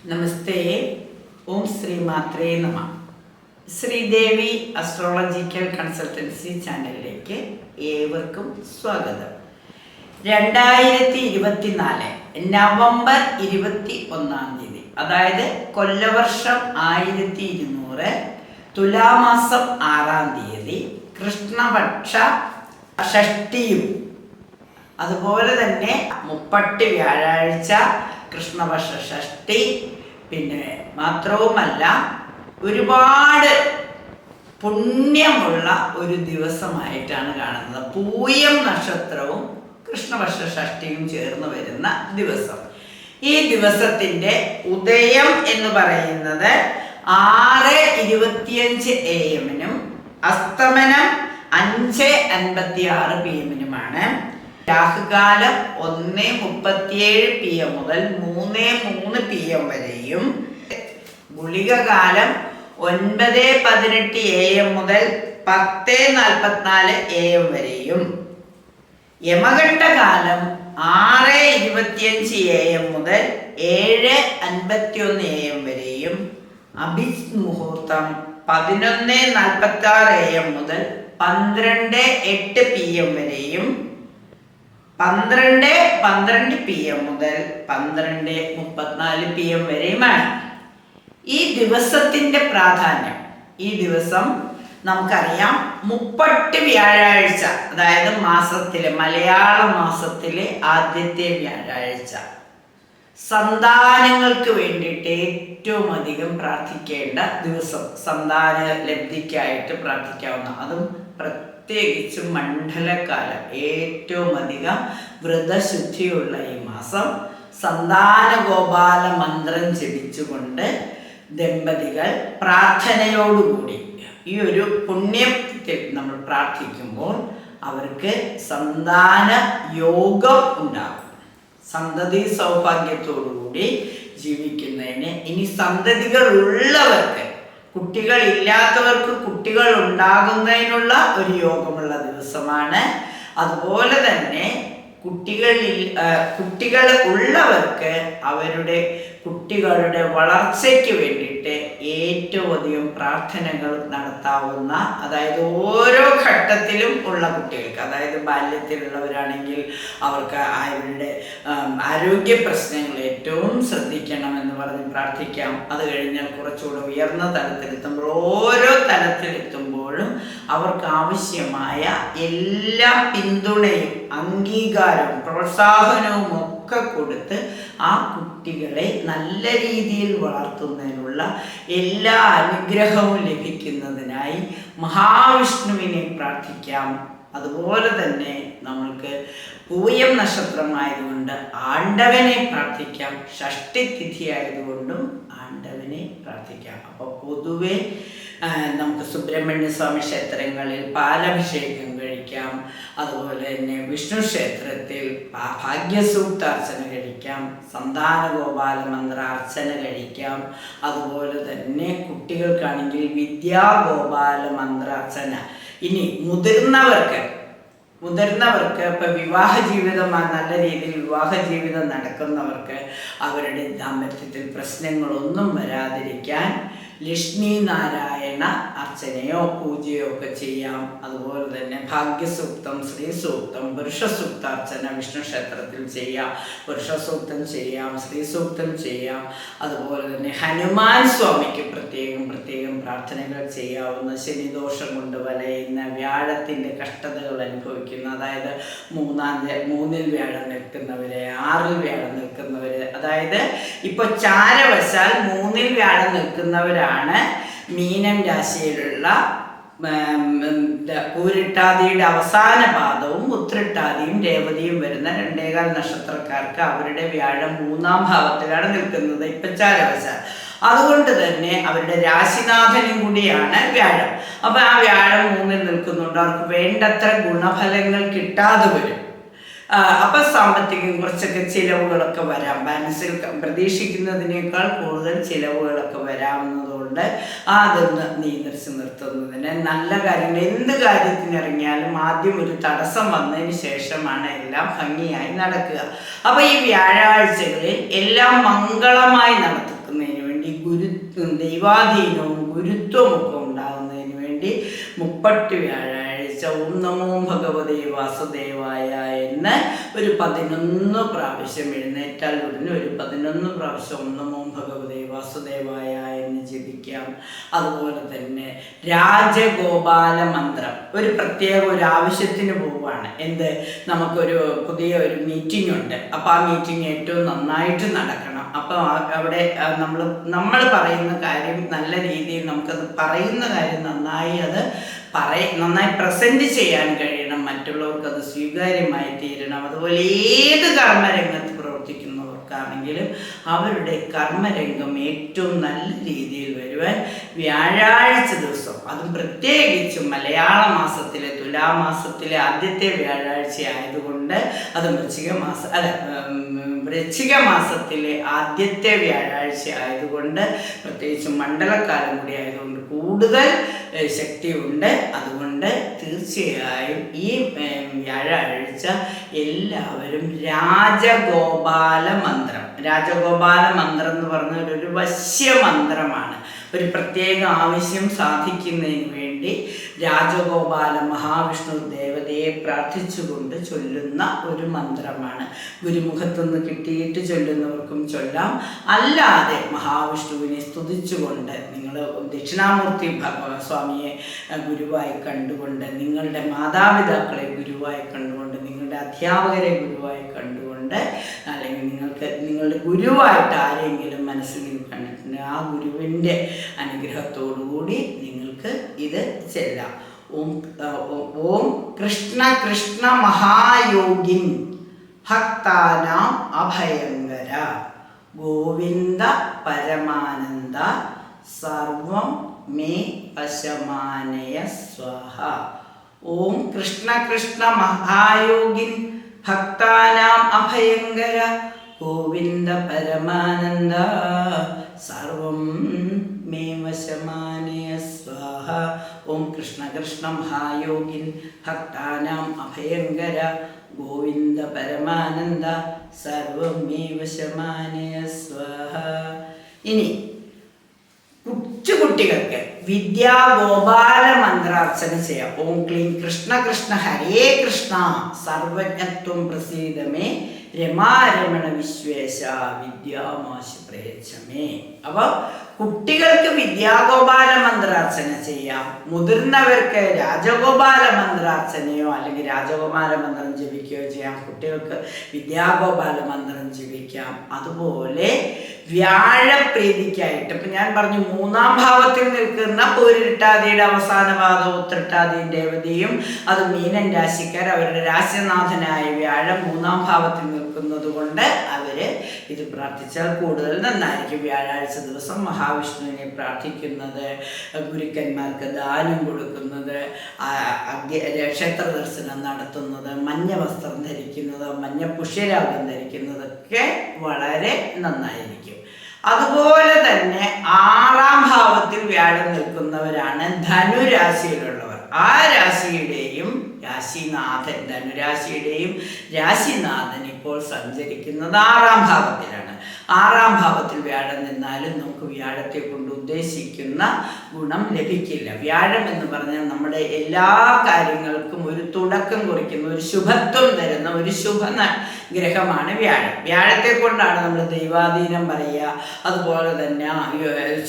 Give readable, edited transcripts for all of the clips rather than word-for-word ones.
നമസ്തേ. ഓം ശ്രീ മാത്രേ നമ. Sridevi astrological consultancy ചാനലിലേക്ക് ഏവർക്കും സ്വാഗതം. 2024 നവംബർ 21 അതായത് കൊല്ലവർഷം 1200 തുലാമാസം 6 കൃഷ്ണപക്ഷ ഷഷ്ടിയും അതുപോലെ തന്നെ മുപ്പട്ട് വ്യാഴാഴ്ച കൃഷ്ണപക്ഷ ഷഷ്ടി. പിന്നെ മാത്രവുമല്ല ഒരുപാട് പുണ്യമുള്ള ഒരു ദിവസമായിട്ടാണ് കാണുന്നത്. പൂയം നക്ഷത്രവും കൃഷ്ണപക്ഷ ഷഷ്ടിയും ചേർന്ന് വരുന്ന ദിവസം. ഈ ദിവസത്തിൻ്റെ ഉദയം എന്ന് പറയുന്നത് 6:25 AM അസ്തമനം 5:56 PM രാഹുകാലം 1:37 PM മുതൽ 3:03 PM വരെയും ഗുളികകാലം 9:18 AM മുതൽ 10:44 AM വരെയും യമഘട്ടകാലം 6:25 AM മുതൽ 7:51 AM വരെയും അഭിജിത്ത് മുഹൂർത്തം 11:46 AM മുതൽ 12:08 PM വരെയും 12:12 PM മുതൽ 12:34 PM വരെയുമാണ്. ഈ ദിവസത്തിൻ്റെ പ്രാധാന്യം, ഈ ദിവസം നമുക്കറിയാം മുപ്പട്ട് വ്യാഴാഴ്ച, അതായത് മാസത്തിലെ മലയാള മാസത്തിലെ ആദ്യത്തെ വ്യാഴാഴ്ച സന്താനങ്ങൾക്ക് വേണ്ടിയിട്ട് ഏറ്റവും അധികം പ്രാർത്ഥിക്കേണ്ട ദിവസം. സന്താന ലബ്ധിക്കായിട്ട് പ്രാർത്ഥിക്കാവുന്ന, അതും പ്രത്യേകിച്ചും മണ്ഡലകാലം ഏറ്റവും അധികം വ്രതശുദ്ധിയുള്ള ഈ മാസം സന്താന ഗോപാല മന്ത്രം ജപിച്ചുകൊണ്ട് ദമ്പതികൾ പ്രാർത്ഥനയോടുകൂടി ഈ ഒരു പുണ്യത്തിൽ നമ്മൾ പ്രാർത്ഥിക്കുമ്പോൾ അവർക്ക് സന്താന യോഗം ഉണ്ടാകും. സന്തതി സൗഭാഗ്യത്തോടുകൂടി ജീവിക്കുന്നതിന്, ഇനി സന്തതികൾ ഉള്ളവർക്ക്, കുട്ടികൾ ഇല്ലാത്തവർക്ക് കുട്ടികൾ ഉണ്ടാകുന്നതിനുള്ള ഒരു യോഗമുള്ള ദിവസമാണ്. അതുപോലെ തന്നെ കുട്ടികൾ ഉള്ളവർക്ക് അവരുടെ കുട്ടികളുടെ വളർച്ചയ്ക്ക് വേണ്ടിയിട്ട് ഏറ്റവും അധികം പ്രാർത്ഥനകൾ നടത്താവുന്ന, അതായത് ഓരോ ഘട്ടത്തിലും ഉള്ള കുട്ടികൾക്ക്, അതായത് ബാല്യത്തിലുള്ളവരാണെങ്കിൽ അവർക്ക് അവരുടെ ആരോഗ്യ പ്രശ്നങ്ങൾ ഏറ്റവും ശ്രദ്ധിക്കണമെന്ന് പറഞ്ഞ് പ്രാർത്ഥിക്കാം. അത് കഴിഞ്ഞാൽ കുറച്ചുകൂടെ ഉയർന്ന തലത്തിലെത്തുമ്പോൾ, ഓരോ തലത്തിലെത്തുമ്പോഴും അവർക്ക് ആവശ്യമായ എല്ലാ പിന്തുണയും അംഗീകാരവും പ്രോത്സാഹനവും ഒക്കെ കൊടുത്ത് ആ കുട്ടികളെ നല്ല രീതിയിൽ വളർത്തുന്നതിനുള്ള എല്ലാ അനുഗ്രഹവും ലഭിക്കുന്നതിനായി മഹാവിഷ്ണുവിനെ പ്രാർത്ഥിക്കാം. അതുപോലെ തന്നെ നമ്മൾക്ക് പൂയം നക്ഷത്രമായതുകൊണ്ട് ആണ്ടവനെ പ്രാർത്ഥിക്കാം. ഷഷ്ടിതിഥി ആയതുകൊണ്ടും ആണ്ടവനെ പ്രാർത്ഥിക്കാം. അപ്പോൾ പൊതുവെ നമുക്ക് സുബ്രഹ്മണ്യ സ്വാമി ക്ഷേത്രങ്ങളിൽ പാലഭിഷേകം കഴിക്കാം. അതുപോലെ തന്നെ വിഷ്ണു ക്ഷേത്രത്തിൽ ഭാഗ്യസൂക്താർച്ചന കഴിക്കാം. സന്താന ഗോപാല മന്ത്രാർച്ചന കഴിക്കാം. അതുപോലെ തന്നെ കുട്ടികൾക്കാണെങ്കിൽ വിദ്യാഗോപാല മന്ത്രാർച്ചന. ഇനി മുതിർന്നവർക്ക് ഇപ്പം വിവാഹ ജീവിതം, നല്ല രീതിയിൽ വിവാഹ ജീവിതം നടക്കുന്നവർക്ക് അവരുടെ ദാമ്പത്യത്തിൽ പ്രശ്നങ്ങളൊന്നും വരാതിരിക്കാൻ ലക്ഷ്മി നാരായണ അർച്ചനയോ പൂജയോ ഒക്കെ ചെയ്യാം. അതുപോലെ തന്നെ ഭാഗ്യസൂക്തം, ശ്രീ സൂക്തം, പുരുഷ സൂക്താർച്ചന വിഷ്ണു ക്ഷേത്രത്തിൽ ചെയ്യാം. പുരുഷ സൂക്തം ചെയ്യാം, ശ്രീ സൂക്തം ചെയ്യാം. അതുപോലെ തന്നെ ഹനുമാൻ സ്വാമിക്ക് പ്രത്യേകം പ്രാർത്ഥനകൾ ചെയ്യാവുന്ന, ശനിദോഷം കൊണ്ട് വലയുന്ന, വ്യാഴത്തിൻ്റെ കഷ്ടതകൾ അനുഭവിക്കുന്ന, അതായത് 3-ൽ വ്യാഴം നിൽക്കുന്നവര്, 6-ൽ വ്യാഴം നിൽക്കുന്നവര്, അതായത് ഇപ്പോൾ ചാരവശാൽ 3-ൽ വ്യാഴം നിൽക്കുന്നവരാണ് മീനം രാശിയിലുള്ള പൂരിട്ടാതിയുടെ അവസാന പാദവും ഉത്രട്ടാതിയും രേവതിയും വരുന്ന 2.25 നക്ഷത്രക്കാർക്ക് അവരുടെ വ്യാഴം 3-ാം ഭാവത്തിലാണ് നിൽക്കുന്നത് ഇപ്പം ചാരവശാൽ. അതുകൊണ്ട് തന്നെ അവരുടെ രാശിനാഥനും കൂടിയാണ് വ്യാഴം. അപ്പം ആ വ്യാഴം 3-ൽ നിൽക്കുന്നുണ്ട്. അവർക്ക് വേണ്ടത്ര ഗുണഫലങ്ങൾ കിട്ടാതെ വരും. അപ്പം സാമ്പത്തികം കുറച്ചൊക്കെ ചിലവുകളൊക്കെ വരാം. മനസ്സിൽ പ്രതീക്ഷിക്കുന്നതിനേക്കാൾ കൂടുതൽ ചിലവുകളൊക്കെ വരാവുന്നതുകൊണ്ട് അതൊന്ന് നിയന്ത്രിച്ച് നിർത്തുന്നതിന് നല്ല കാര്യങ്ങൾ, എന്ത് കാര്യത്തിനിറങ്ങിയാലും ആദ്യം ഒരു തടസ്സം വന്നതിന് ശേഷമാണ് എല്ലാം ഭംഗിയായി നടക്കുക. അപ്പോൾ ഈ വ്യാഴാഴ്ചകളിൽ എല്ലാം മംഗളമായി നടത്തുന്നതിന് ദൈവാധീനവും ഗുരുത്വവും ഒക്കെ ഉണ്ടാകുന്നതിന് വേണ്ടി മുപ്പട്ട് വ്യാഴാഴ്ച ഓം നമോ ഭഗവതേ വാസുദേവായ എന്ന് ഒരു 11 പ്രാവശ്യം എഴുന്നേറ്റാൽ ഉടനെ ഒരു 11 പ്രാവശ്യം ഓം നമോ ഭഗവതേ വാസുദേവായ എന്ന് ജപിക്കാം. അതുപോലെ തന്നെ രാജഗോപാല മന്ത്രം ഒരു പ്രത്യേക ഒരു ആവശ്യത്തിന് പോവുകയാണ്. നമുക്കൊരു പുതിയ ഒരു മീറ്റിംഗ് ഉണ്ട്. അപ്പോൾ ആ മീറ്റിംഗ് ഏറ്റവും നന്നായിട്ട് നടക്കണം. അപ്പോൾ അവിടെ നമ്മൾ പറയുന്ന കാര്യം നല്ല രീതിയിൽ നമുക്കത് പറയുന്ന കാര്യം നന്നായി പ്രസന്റ് ചെയ്യാൻ കഴിയണം. മറ്റുള്ളവർക്ക് അത് സ്വീകാര്യമായി തീരണം. അതുപോലെ ഏത് കർമ്മരംഗത്ത് പ്രവർത്തിക്കുന്നവർക്കാണെങ്കിലും അവരുടെ കർമ്മരംഗം ഏറ്റവും നല്ല രീതിയിൽ വരുവാൻ വ്യാഴാഴ്ച ദിവസം, അതും പ്രത്യേകിച്ചും മലയാള മാസത്തിലെ തുലാമാസത്തിലെ ആദ്യത്തെ വ്യാഴാഴ്ച ആയതുകൊണ്ട്, അത് വൃശ്ചിക മാസത്തിലെ ആദ്യത്തെ വ്യാഴാഴ്ച ആയതുകൊണ്ട്, പ്രത്യേകിച്ചും മണ്ഡലക്കാലം കൂടി ആയതുകൊണ്ട് കൂടുതൽ ശക്തിയുണ്ട്. അതുകൊണ്ട് തീർച്ചയായും ഈ വ്യാഴാഴ്ച എല്ലാവരും രാജഗോപാല മന്ത്രം എന്ന് പറഞ്ഞ ഒരു വശ്യമന്ത്രമാണ്. ഒരു പ്രത്യേക ആവശ്യം സാധിക്കുന്നതിന് വേണ്ടി രാജഗോപാല മഹാവിഷ്ണു ദേവതയെ പ്രാർത്ഥിച്ചുകൊണ്ട് ചൊല്ലുന്ന ഒരു മന്ത്രമാണ്. ഗുരുമുഖത്തുനിന്ന് കിട്ടിയിട്ട് ചൊല്ലുന്നവർക്കും ചൊല്ലാം. അല്ലാതെ മഹാവിഷ്ണുവിനെ സ്തുതിച്ചുകൊണ്ട് നിങ്ങൾ ദക്ഷിണാമൂർത്തി സ്വാമിയെ ഗുരുവായി കണ്ടുകൊണ്ട്, നിങ്ങളുടെ മാതാപിതാക്കളെ ഗുരുവായി കണ്ടുകൊണ്ട്, നിങ്ങളുടെ അധ്യാപകരെ ഗുരുവായി കണ്ടുകൊണ്ട്, അല്ലെങ്കിൽ നിങ്ങളുടെ ഗുരുവായിട്ട് ആരെങ്കിലും മനസ്സിൽ കണ്ടിട്ടുണ്ട്, ആ ഗുരുവിൻ്റെ അനുഗ്രഹത്തോടുകൂടി നിങ്ങൾക്ക് ഇത് ചെല്ലാം. ഓം കൃഷ്ണ കൃഷ്ണ മഹായോഗിൻ ഭക്താനാം അഭയങ്കര ഗോവിന്ദ പരമാനന്ദ സർവം മേ വശമാനയ സ്വാഹ. ഓം കൃഷ്ണ കൃഷ്ണ മഹായോഗിൻ ഭക്താനാം അഭയങ്കര ഗോവിന്ദ പരമാനന്ദ സർവം മേ വശമാനയ സ്വാഹ. ഓം കൃഷ്ണ കൃഷ്ണ മഹായോഗിൻ ഭക്താനാം അഭയങ്കര ഗോവിന്ദ പരമാനന്ദ സർവം മേ വശമാനയ സ്വാഹ. ഇനി കുട്ടികൾക്ക് വിദ്യാഗോപാല മന്ത്രാർച്ചന ചെയ്യാം. ഓം ക്ലീം കൃഷ്ണ കൃഷ്ണ ഹരേ കൃഷ്ണ സർവജ്ഞത്വം പ്രസീദമേ രമാരമണ വിശ്വേശ വിദ്യാമാശി പ്രേച്ഛമേ. അപ്പോൾ കുട്ടികൾക്ക് വിദ്യാഗോപാല മന്ത്രാർച്ചന ചെയ്യാം. മുതിർന്നവർക്ക് രാജഗോപാല മന്ത്രാർച്ചനയോ അല്ലെങ്കിൽ രാജഗോപാല മന്ത്രം ജപിക്കുകയോ ചെയ്യാം. കുട്ടികൾക്ക് വിദ്യാഗോപാല മന്ത്രം ജപിക്കാം. അതുപോലെ വ്യാഴപ്രീതിക്കായിട്ട് ഇപ്പം ഞാൻ പറഞ്ഞു, 3-ാം ഭാവത്തിൽ നിൽക്കുന്ന പൂരിട്ടാതിയുടെ അവസാന പാദം ഉത്രട്ടാതിയും രേവതിയും, അത് മീനൻ രാശിക്കാർ, അവരുടെ രാശിനാഥനായ വ്യാഴം 3-ാം ഭാവത്തിൽ നിൽക്കുന്നത് കൊണ്ട് അവര് ഇത് പ്രാർത്ഥിച്ചാൽ കൂടുതൽ നന്നായിരിക്കും. വ്യാഴാഴ്ച ദിവസം മഹാവിഷ്ണുവിനെ പ്രാർത്ഥിക്കുന്നത്, ഗുരുക്കന്മാർക്ക് ദാനം കൊടുക്കുന്നത്, ക്ഷേത്ര ദർശനം നടത്തുന്നത്, മഞ്ഞ വസ്ത്രം ധരിക്കുന്നത്, മഞ്ഞ പുഷ്യരാഗം ധരിക്കുന്നതൊക്കെ വളരെ നന്നായിരിക്കും. അതുപോലെ തന്നെ 6-ാം ഭാവത്തിൽ വ്യാഴം നിൽക്കുന്നവരാണ് ധനുരാശിയിലുള്ളവർ. ആ രാശിയുടെയും രാശിനാഥൻ, ധനുരാശിയുടെയും രാശിനാഥൻ ഇപ്പോൾ സഞ്ചരിക്കുന്നത് 6-ാം ഭാവത്തിലാണ്. 6-ാം ഭാവത്തിൽ വ്യാഴം നിന്നാലും നമുക്ക് വ്യാഴത്തെ കൊണ്ട് ഉദ്ദേശിക്കുന്ന ഗുണം ലഭിക്കില്ല. വ്യാഴം എന്ന് പറഞ്ഞാൽ നമ്മുടെ എല്ലാ കാര്യങ്ങൾക്കും ഒരു തുടക്കം കുറിക്കുന്ന, ഒരു ശുഭത്വം തരുന്ന ഒരു ശുഭ ഗ്രഹമാണ് വ്യാഴം. വ്യാഴത്തെ കൊണ്ടാണ് നമ്മൾ ദൈവാധീനം പറയുക. അതുപോലെ തന്നെ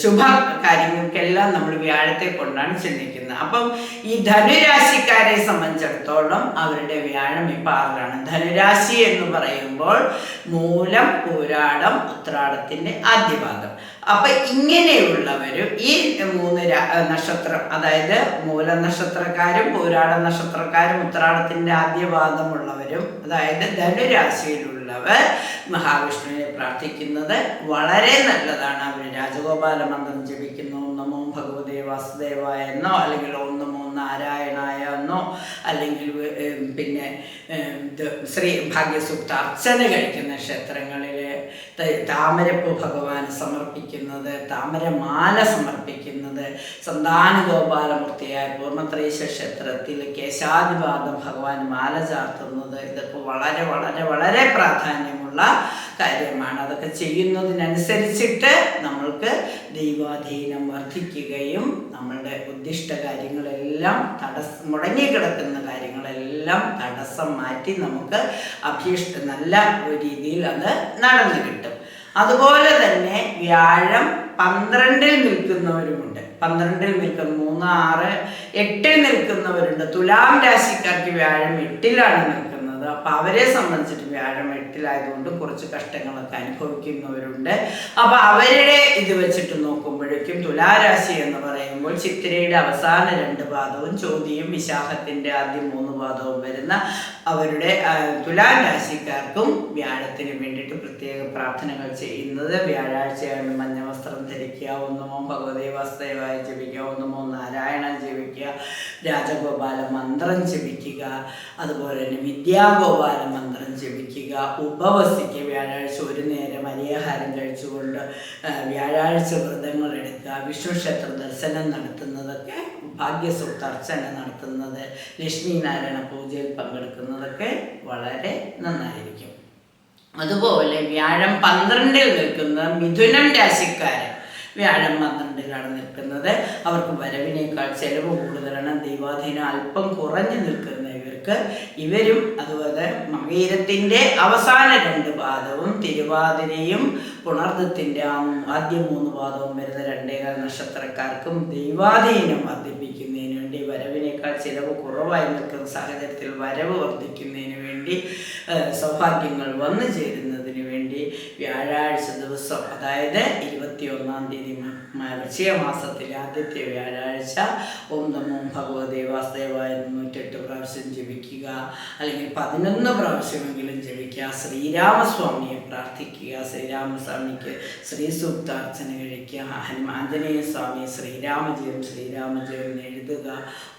ശുഭ കാര്യങ്ങൾക്കെല്ലാം നമ്മൾ വ്യാഴത്തെ കൊണ്ടാണ് ചിന്തിക്കുന്നത്. അപ്പം ഈ ധനുരാശിക്കാരെ സംബന്ധിച്ചിടത്തോളം അവരുടെ വ്യാഴം ഇപ്പം 6-ലാണ്. ധനുരാശി എന്ന് പറയുമ്പോൾ മൂലം, പൂരാടം, ഉത്രാടത്തിൻ്റെ ആദ്യപാദം. അപ്പൊ ഇങ്ങനെയുള്ളവരും ഈ 3 നക്ഷത്രം, അതായത് മൂല നക്ഷത്രക്കാരും പൂരാട നക്ഷത്രക്കാരും ഉത്രാടത്തിന്റെ ആദ്യപാദമുള്ളവരും, അതായത് ധനുരാശിയിലുള്ളവർ മഹാവിഷ്ണുവിനെ പ്രാർത്ഥിക്കുന്നത് വളരെ നല്ലതാണ്. അവർ രാജഗോപാല മന്ത്രം ജപിക്കുന്നു, ഓം നമോ ഭഗവതേ വാസുദേവായ എന്നോ, അല്ലെങ്കിൽ ഓം നമോ നാരായണായ എന്നോ, അല്ലെങ്കിൽ പിന്നെ ശ്രീ ഭാഗ്യസൂക്ത അർച്ചന കഴിക്കുന്ന ക്ഷേത്രങ്ങളിൽ താമരപ്പൂ ഭഗവാന് സമർപ്പിക്കുന്നത്, താമരമാല സമർപ്പിക്കുന്നത്, സന്താനഗോപാലമൂർത്തിയായ പൂർണ്ണത്രയീശ ക്ഷേത്രത്തിൽ കേശാദിപാദം ഭഗവാൻ മാല ചാർത്തുന്നത്, ഇതൊക്കെ വളരെ വളരെ വളരെ പ്രാധാന്യമുള്ള കാര്യമാണ്. അതൊക്കെ ചെയ്യുന്നതിനനുസരിച്ചിട്ട് നമ്മൾക്ക് ദൈവാധീനം വർദ്ധിക്കുകയും നമ്മളുടെ ഉദ്ദിഷ്ട കാര്യങ്ങളെല്ലാം മുടങ്ങിക്കിടക്കുന്ന കാര്യങ്ങളെല്ലാം തടസ്സം മാറ്റി നമുക്ക് നല്ല രീതിയിൽ അത് നടന്നു കിട്ടും. അതുപോലെ തന്നെ വ്യാഴം 12-ൽ നിൽക്കുന്നവരുമുണ്ട്. 12-ൽ നിൽക്കുന്ന 3, 6, 8-ൽ നിൽക്കുന്നവരുണ്ട്. തുലാം രാശിക്കാർക്ക് വ്യാഴം 8-ലാണ് നിൽക്കുന്നത്. അപ്പം അവരെ സംബന്ധിച്ചിട്ട് വ്യാഴം 8-ലായതുകൊണ്ട് കുറച്ച് കഷ്ടങ്ങളൊക്കെ അനുഭവിക്കുന്നവരുണ്ട്. അപ്പം അവരുടെ ഇത് വെച്ചിട്ട് നോക്കുമ്പോഴേക്കും തുലാരാശി എന്ന് പറയുമ്പോൾ ചിത്തിരയുടെ അവസാന 2 പാദവും ചോതിയും വിശാഖത്തിൻ്റെ ആദ്യം 3 പാദവും വരുന്ന അവരുടെ തുലാം രാശിക്കാർക്കും വ്യാഴത്തിന് വേണ്ടിയിട്ട് പ്രത്യേക പ്രാർത്ഥനകൾ ചെയ്യുന്നത്. വ്യാഴാഴ്ചയാണ് മഞ്ഞ വസ്ത്രം ധരിക്കുക, ഒന്നുമോ ഭഗവതേ വാസുദേവായ ജപിക്കുക, ഒന്നുമോ നാരായണ ജപിക്കുക, രാജഗോപാല മന്ത്രം ജപിക്കുക, അതുപോലെ തന്നെ വിദ്യാഗോപാല മന്ത്രം ജപിക്കുക, ഉപവസിക്കുക, വ്യാഴാഴ്ച ഒരു നേരം അരിയാഹാരം കഴിച്ചുകൊണ്ട് വ്യാഴാഴ്ച വ്രതങ്ങൾ എടുക്കുക, വിഷ്ണു ക്ഷേത്ര ദർശനം നടത്തുന്നതൊക്കെ, ഭാഗ്യസൂക്ത അർച്ചന നടത്തുന്നത്, ലക്ഷ്മി നാരായണ പൂജയിൽ പങ്കെടുക്കുന്നതൊക്കെ വളരെ നന്നായിരിക്കും. അതുപോലെ വ്യാഴം 12-ൽ നിൽക്കുന്ന മിഥുനം രാശിക്കാരൻ, വ്യാഴം 12-ലാണ് നിൽക്കുന്നത്. അവർക്ക് വരവിനേക്കാൾ ചെലവ് കൂടുതലാണ്. ദൈവാധീനം അല്പം കുറഞ്ഞു നിൽക്കുന്ന ഇവരും അതുപോലെ മകീരത്തിൻ്റെ അവസാന 2 പാദവും തിരുവാതിരയും പുണർദത്തിൻ്റെ ആദ്യ 3 പാദവും വരുന്ന 2 നക്ഷത്രക്കാർക്കും ദൈവാധീനം വർദ്ധിപ്പിക്കുന്നതിന് വേണ്ടി, വരവിനേക്കാൾ ചിലവ് കുറവായി നിൽക്കുന്ന സാഹചര്യത്തിൽ വരവ് വർദ്ധിക്കുന്നതിന് വേണ്ടി, സൗഭാഗ്യങ്ങൾ വന്നു ചേരുന്നതിന് വേണ്ടി വ്യാഴാഴ്ച ദിവസം, അതായത് 21-ാം തീയതി വൃശ്ചിക മാസത്തിലെ ആദ്യത്തെ വ്യാഴാഴ്ച ഓം നമോ ഭഗവതേ വാസുദേവായ 108 പ്രാവശ്യം ജപിക്കുക, അല്ലെങ്കിൽ 11 പ്രാവശ്യമെങ്കിലും ജപിക്കുക. ശ്രീരാമസ്വാമിയെ പ്രാർത്ഥിക്കുക, ശ്രീരാമസ്വാമിക്ക് ശ്രീസൂക്താർച്ചന കഴിക്കുക, ആഞ്ജനേയ സ്വാമിയെ ശ്രീരാമജയം എഴുതുക,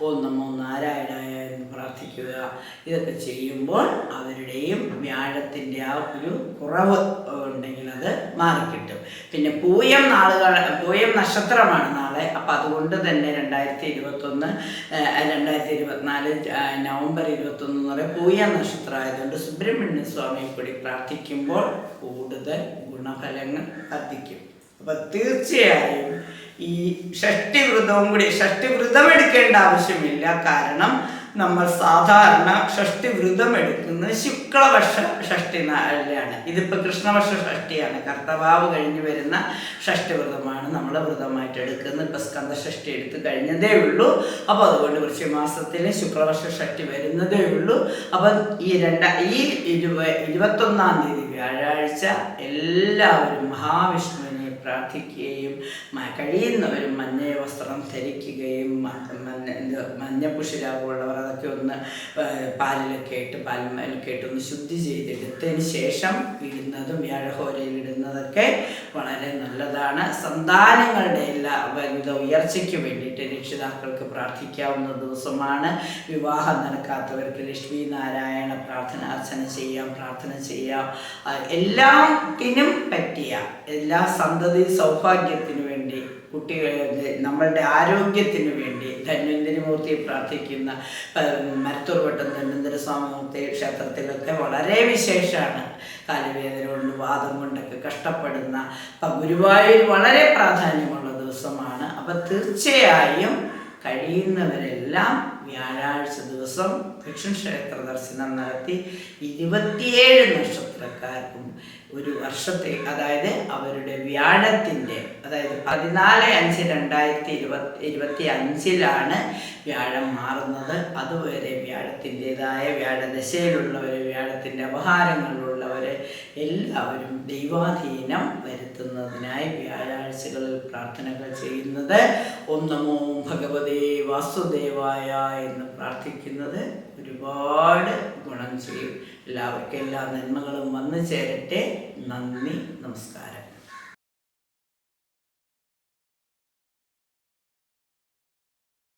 ഓം നമോ നാരായണായ എന്ന് പ്രാർത്ഥിക്കുക. ഇതൊക്കെ ചെയ്യുമ്പോൾ അവരുടെയും വ്യാഴത്തിൻ്റെ ആ ഒരു കുറവ് ഉണ്ടെങ്കിൽ അത് മാറിക്കിട്ടും. പിന്നെ പൂയം നക്ഷത്രമാണ് നാളെ. അപ്പം അതുകൊണ്ട് തന്നെ 2024 നവംബർ 21 എന്ന് പറയുന്നത് പൂയം നക്ഷത്രം ആയതുകൊണ്ട് സുബ്രഹ്മണ്യ സ്വാമിയെ കൂടി പ്രാർത്ഥിക്കുമ്പോൾ കൂടുതൽ ഗുണഫലങ്ങൾ വർദ്ധിക്കും. അപ്പം തീർച്ചയായും ഈ ഷഷ്ടി വ്രതം എടുക്കേണ്ട ആവശ്യമില്ല. കാരണം നമ്മൾ സാധാരണ ഷഷ്ടി വ്രതം എടുക്കുന്നത് ശുക്ലപക്ഷ ഷഷ്ടി നാളിലാണ്. ഇതിപ്പോൾ കൃഷ്ണപക്ഷ ഷഷ്ടിയാണ്, കർത്തവാവ് കഴിഞ്ഞ് വരുന്ന ഷഷ്ടി വ്രതമാണ് നമ്മൾ വ്രതമായിട്ട് എടുക്കുന്നത്. ഇപ്പം സ്കന്ദഷഷ്ടി എടുത്ത് കഴിഞ്ഞതേ ഉള്ളൂ. അപ്പോൾ അതുകൊണ്ട് വൃശ്ചികമാസത്തിൽ ശുക്ലപക്ഷ ഷഷ്ടി വരുന്നതേ ഉള്ളൂ. അപ്പം ഈ 21-ാം തീയതി വ്യാഴാഴ്ച എല്ലാവരും മഹാവിഷ്ണുവിനെ പ്രാർത്ഥിക്കുകയും കഴിയുന്നവരും മഞ്ഞ വസ്ത്രം ധരിക്കുകയും മഞ്ഞപ്പുഷിരാഗമുള്ളവർ അതൊക്കെ ഒന്ന് പാലിലൊക്കെ ഇട്ട് ഒന്ന് ശുദ്ധി ചെയ്തെടുത്തതിന് ശേഷം ഇടുന്നതും വ്യാഴഹോരയിൽ ഇടുന്നതൊക്കെ വളരെ നല്ലതാണ്. സന്താനങ്ങളുടെ എല്ലാ ഉയർച്ചയ്ക്ക് വേണ്ടിയിട്ട് രക്ഷിതാക്കൾക്ക് പ്രാർത്ഥിക്കാവുന്ന ദിവസമാണ്. വിവാഹം നടക്കാത്തവർക്ക് ലക്ഷ്മി നാരായണ അർച്ചന പ്രാർത്ഥന ചെയ്യാം. എല്ലാത്തിനും പറ്റിയ എല്ലാ സന്തതി സൗഭാഗ്യത്തിനു വേണ്ടി, കുട്ടികളുടെ നമ്മളുടെ ആരോഗ്യത്തിനു വേണ്ടി ധന്വന്തരിമൂർത്തിയെ പ്രാർത്ഥിക്കുന്ന മരത്തൂർവട്ടം ധന്വന്തര സ്വാമിമൂർത്തി ക്ഷേത്രത്തിലൊക്കെ വളരെ വിശേഷമാണ്. കാലുവേദന കൊണ്ട് വാദം കൊണ്ടൊക്കെ കഷ്ടപ്പെടുന്ന ഗുരുവായൂർ വളരെ പ്രാധാന്യമുള്ള ദിവസമാണ്. അപ്പം തീർച്ചയായും കഴിയുന്നവരെല്ലാം വ്യാഴാഴ്ച ദിവസം ദക്ഷിണ ക്ഷേത്ര ദർശനം നടത്തി 27 നക്ഷത്രക്കാർക്കും ഒരു വർഷത്തെ, അതായത് അവരുടെ വ്യാഴത്തിൻ്റെ, അതായത് 14/5/2025 വ്യാഴം മാറുന്നത്. അതുവരെ വ്യാഴത്തിൻ്റെതായ വ്യാഴദശയിലുള്ളവർ, വ്യാഴത്തിൻ്റെ അപഹാരങ്ങളിലുള്ളവർ എല്ലാവരും ദൈവാധീനം വരുത്തുന്നതിനായി വ്യാഴാഴ്ചകളിൽ പ്രാർത്ഥനകൾ ചെയ്യുന്നത്. ഓം നമോ ഭഗവതേ വാസുദേവായ എന്ന് പ്രാർത്ഥിക്കുന്നത് ഒരുപാട് ഗുണം ചെയ്യും. എല്ലാവർക്കും എല്ലാ നന്മകളും വന്നു ചേരട്ടെ. നന്ദി, നമസ്കാരം.